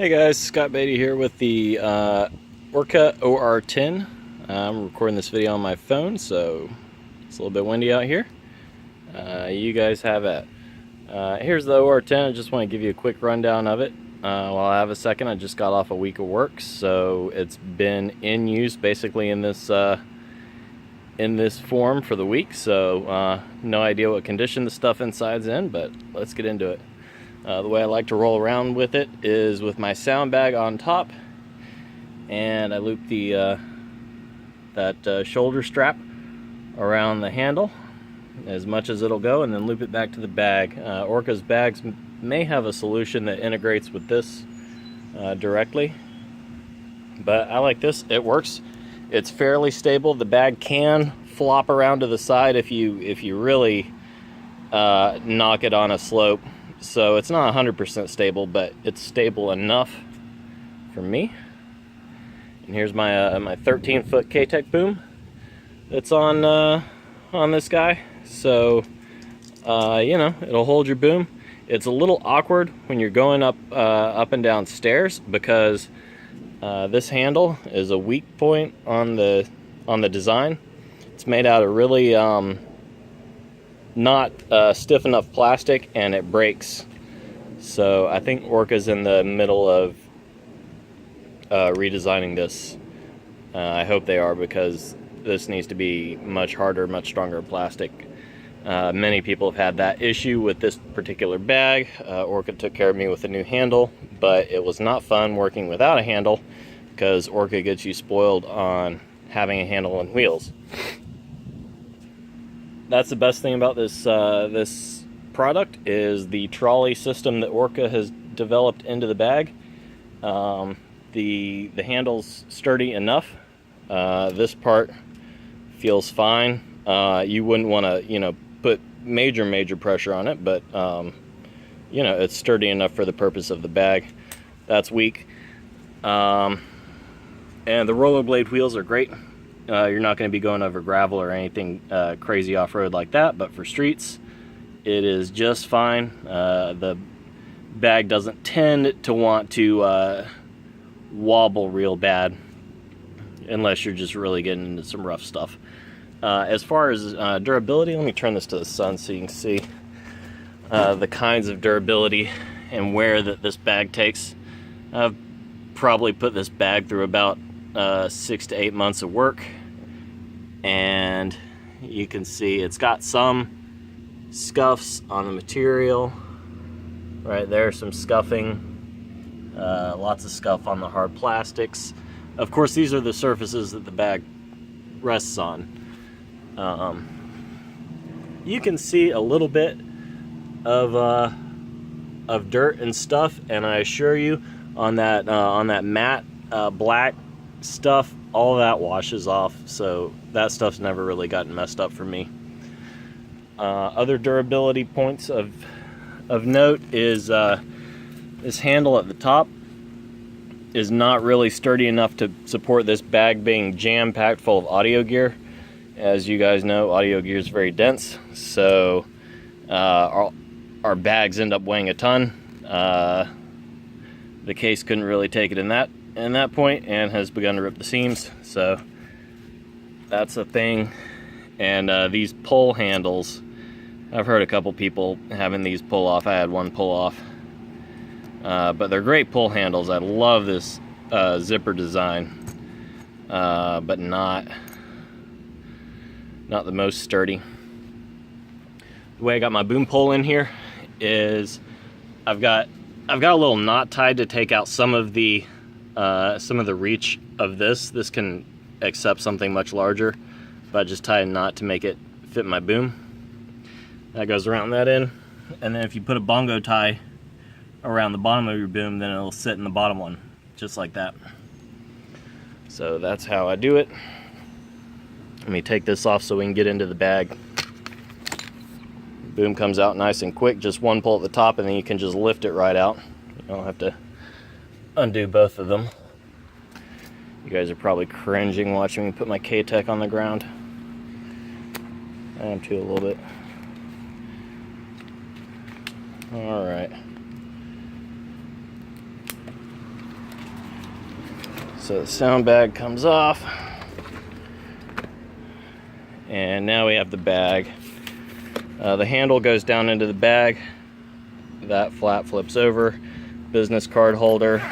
Hey guys, Scott Beatty here with the Orca OR-10. I'm recording this video on my phone, so it's a little bit windy out here. You guys have it. Here's the OR-10. I just want to give you a quick rundown of it. While I have a second, I just got off a week of work, so it's been in use basically in this form for the week. So no idea what condition the stuff inside's in, but let's get into it. The way I like to roll around with it is with my sound bag on top, and I loop the that shoulder strap around the handle as much as it'll go, and then loop it back to the bag. Orca's bags may have a solution that integrates with this directly, but I like this. It works. It's fairly stable. The bag can flop around to the side if you really knock it on a slope. So it's not 100% stable, but it's stable enough for me. And here's my my 13-foot K-Tech boom that's on this guy. So you know, it'll hold your boom. It's a little awkward when you're going up and down stairs because this handle is a weak point on the design. It's made out of really not stiff enough plastic, and it breaks. So I think Orca's in the middle of redesigning this. I hope they are, because this needs to be much harder, much stronger plastic. Many people have had that issue with this particular bag. Orca took care of me with a new handle, but it was not fun working without a handle because Orca gets you spoiled on having a handle and wheels. That's the best thing about this this product is the trolley system that Orca has developed into the bag. The handle's sturdy enough. This part feels fine. You wouldn't want to put major pressure on it, but it's sturdy enough for the purpose of the bag. That's weak. And the rollerblade wheels are great. You're not going to be going over gravel or anything crazy off-road like that, but for streets, it is just fine. The bag doesn't tend to want to wobble real bad unless you're just really getting into some rough stuff. As far as durability, let me turn this to the sun so you can see the kinds of durability and wear that this bag takes. I've probably put this bag through about 6 to 8 months of work, and you can see it's got some scuffs on the material right there, some scuffing, lots of scuff on the hard plastics. Of course, these are the surfaces that the bag rests on. You can see a little bit of dirt and stuff, and I assure you on that matte black stuff, all that washes off, so that stuff's never really gotten messed up for me. Other durability points of note is this handle at the top is not really sturdy enough to support this bag being jam-packed full of audio gear. As you guys know, audio gear is very dense, so our bags end up weighing a ton. The case couldn't really take it in that point and has begun to rip the seams, so that's a thing. And these pull handles, I've heard a couple people having these pull off. I had one pull off, but they're great pull handles. I love this zipper design, but not the most sturdy. The way I got my boom pole in here is I've got a little knot tied to take out some of the reach of this. This can accept something much larger, but I just tied a knot to make it fit my boom. That goes around that end, and then if you put a bongo tie around the bottom of your boom, then it'll sit in the bottom one, just like that. So that's how I do it. Let me take this off so we can get into the bag. Boom comes out nice and quick, just one pull at the top, and then you can just lift it right out. You don't have to undo both of them. You guys are probably cringing watching me put my K-Tech on the ground. I am too, a little bit. All right. So the sound bag comes off. And now we have the bag. The handle goes down into the bag. That flap flips over. Business card holder.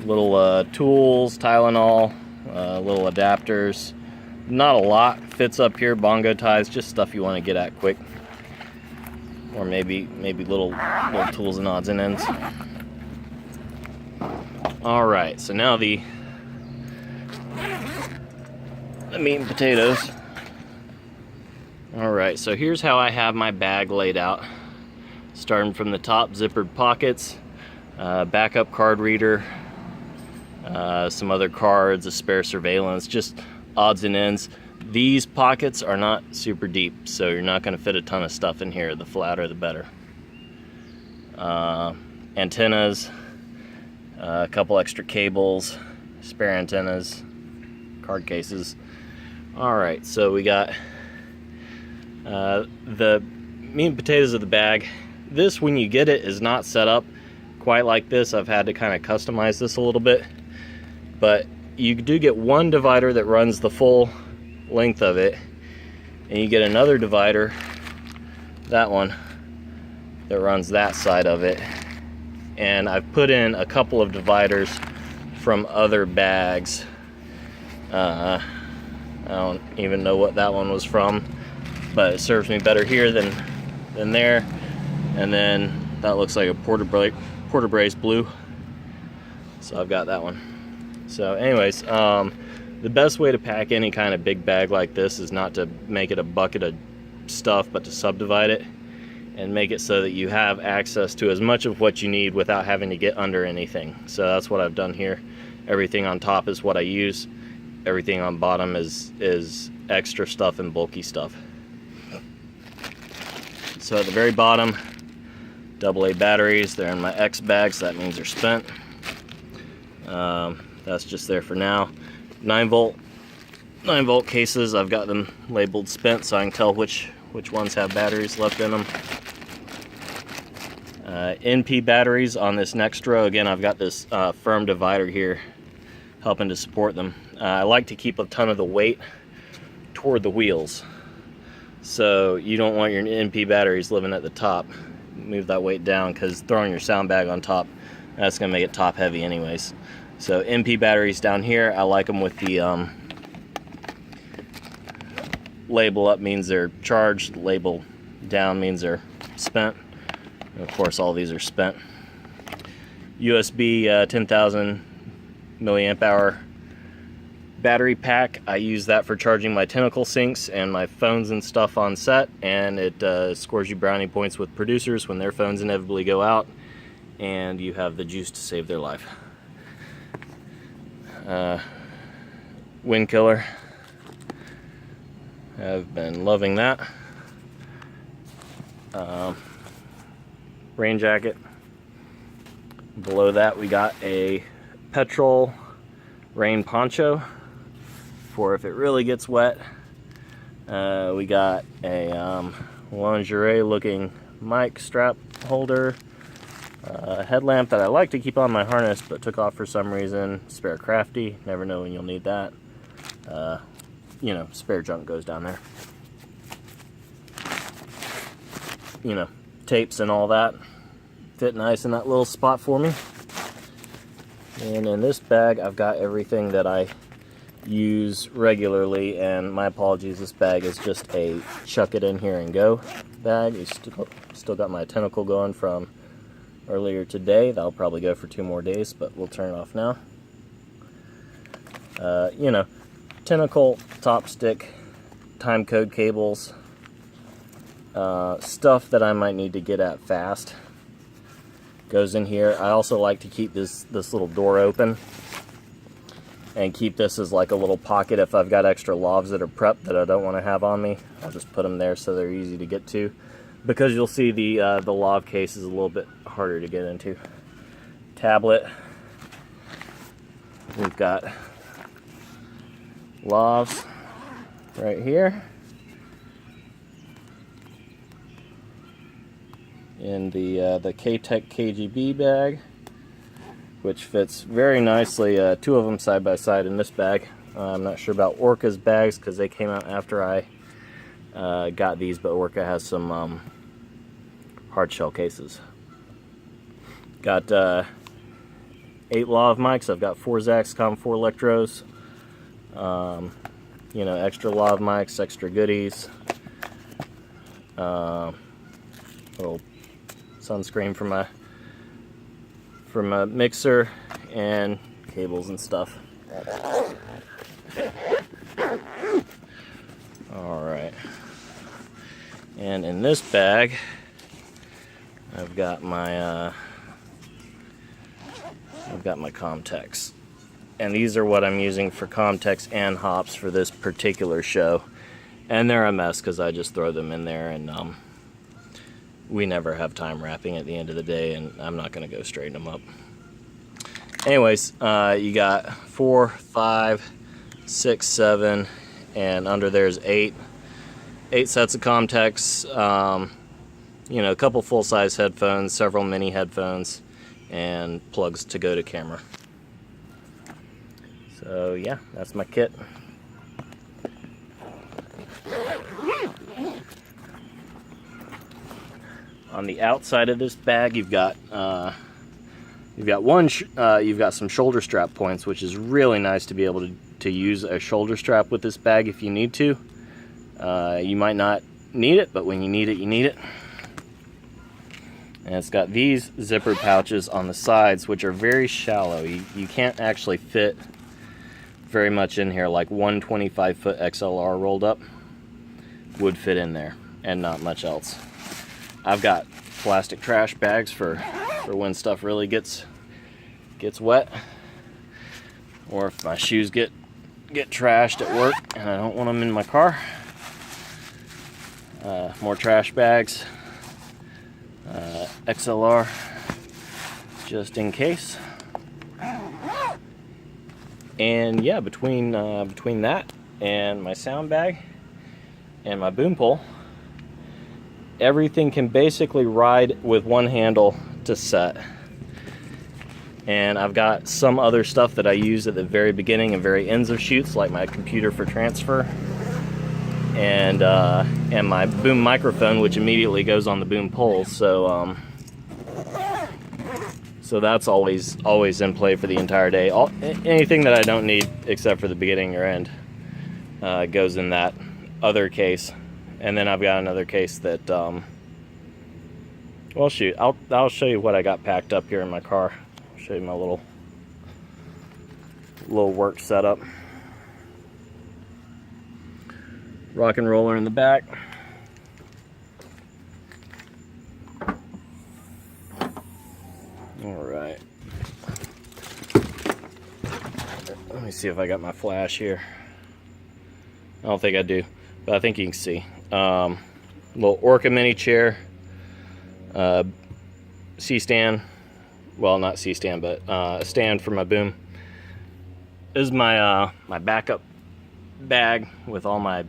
Little tools, Tylenol, little adapters. Not a lot fits up here. Bongo ties, just stuff you want to get at quick. Or maybe little tools and odds and ends. All right, so now the meat and potatoes. All right, so here's how I have my bag laid out. Starting from the top, zippered pockets, backup card reader, some other cards, a spare surveillance, just odds and ends. These pockets are not super deep, so you're not going to fit a ton of stuff in here. The flatter the better. Antennas, a couple extra cables, spare antennas, card cases. All right, so we got the meat and potatoes of the bag. This, when you get it, is not set up quite like this. I've had to kind of customize this a little bit, but you do get one divider that runs the full length of it, and you get another divider, that one, that runs that side of it. And I've put in a couple of dividers from other bags. I don't even know what that one was from, but it serves me better here than there. And then that looks like a Porter Brace blue, so I've got that one. So anyways, the best way to pack any kind of big bag like this is not to make it a bucket of stuff, but to subdivide it and make it so that you have access to as much of what you need without having to get under anything. So that's what I've done here. Everything on top is what I use. Everything on bottom is extra stuff and bulky stuff. So at the very bottom, AA batteries. They're in my X bag, so that means they're spent. That's just there for now. 9 volt cases. I've got them labeled spent, so I can tell which ones have batteries left in them. NP batteries on this next row. Again, I've got this firm divider here helping to support them. I like to keep a ton of the weight toward the wheels, so you don't want your NP batteries living at the top. Move that weight down, because throwing your sound bag on top, that's going to make it top heavy anyways. So NP batteries down here, I like them with the label up means they're charged, label down means they're spent. And of course all these are spent. USB 10,000 milliamp hour battery pack. I use that for charging my tentacle sinks and my phones and stuff on set, and it scores you brownie points with producers when their phones inevitably go out, and you have the juice to save their life. Wind killer. I've been loving that. Rain jacket. Below that we got a petrol rain poncho for if it really gets wet. We got a lingerie looking mic strap holder, a headlamp that I like to keep on my harness but took off for some reason, spare crafty, never know when you'll need that. You know, spare junk goes down there. You know, tapes and all that fit nice in that little spot for me. And in this bag I've got everything that I use regularly, and my apologies, this bag is just a chuck it in here and go bag. It's still got my tentacle going from earlier today. That'll probably go for 2 more days, but we'll turn it off now. You know, tentacle, top stick, time code cables, stuff that I might need to get at fast goes in here. I also like to keep this little door open and keep this as like a little pocket. If I've got extra lavs that are prepped that I don't want to have on me, I'll just put them there so they're easy to get to, because you'll see the lav case is a little bit harder to get into. Tablet. We've got lavs right here in the K-Tech KGB bag. which fits very nicely, 2 of them side by side in this bag. I'm not sure about Orca's bags because they came out after I got these, but Orca has some hard shell cases. Got 8 lav mics. I've got 4 Zaxcom 4 Electros. You know, extra lav mics, extra goodies. Little sunscreen from a mixer and cables and stuff. All right. And in this bag, I've got my Comtex, and these are what I'm using for Comtex and hops for this particular show. And they're a mess because I just throw them in there, and we never have time wrapping at the end of the day, and I'm not going to go straighten them up. Anyways, you got 4, 5, 6, 7, and under there's 8 sets of Comtex. You know, a couple full-size headphones, several mini headphones, and plugs to go to camera. So yeah, that's my kit. On the outside of this bag, you've got some shoulder strap points, which is really nice to be able to use a shoulder strap with this bag if you need to. You might not need it, but when you need it, you need it. And it's got these zipper pouches on the sides, which are very shallow. You can't actually fit very much in here. Like one 25-foot XLR rolled up would fit in there, and not much else. I've got plastic trash bags for when stuff really gets wet, or if my shoes get trashed at work and I don't want them in my car. More trash bags. XLR just in case. And yeah, between that and my sound bag and my boom pole, everything can basically ride with one handle to set. And I've got some other stuff that I use at the very beginning and very ends of shoots, like my computer for transfer, and my boom microphone, which immediately goes on the boom pole. So that's always in play for the entire day. Anything that I don't need except for the beginning or end goes in that other case. And then I've got another case that well, shoot, I'll show you what I got packed up here in my car. I'll show you my little work setup. Rock and roller in the back. All right. Let me see if I got my flash here. I don't think I do, but I think you can see. Little Orca mini chair, C-stand. Well, not C-stand, but a stand for my boom. This is my my backup bag with all my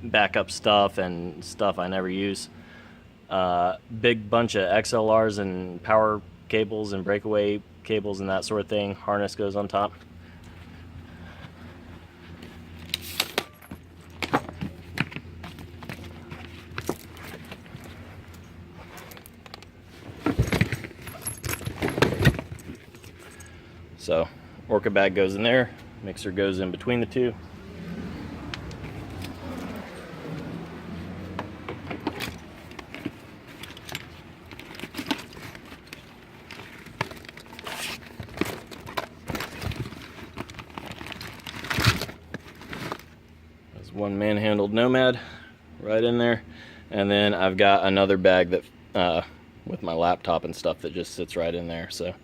backup stuff and stuff I never use. Big bunch of XLRs and power cables and breakaway cables and that sort of thing. Harness goes on top. So Orca bag goes in there, mixer goes in between the two. There's one man-handled Nomad right in there, and then I've got another bag that with my laptop and stuff that just sits right in there. So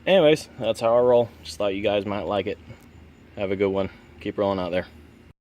anyways, that's how I roll. Just thought you guys might like it. Have a good one. Keep rolling out there.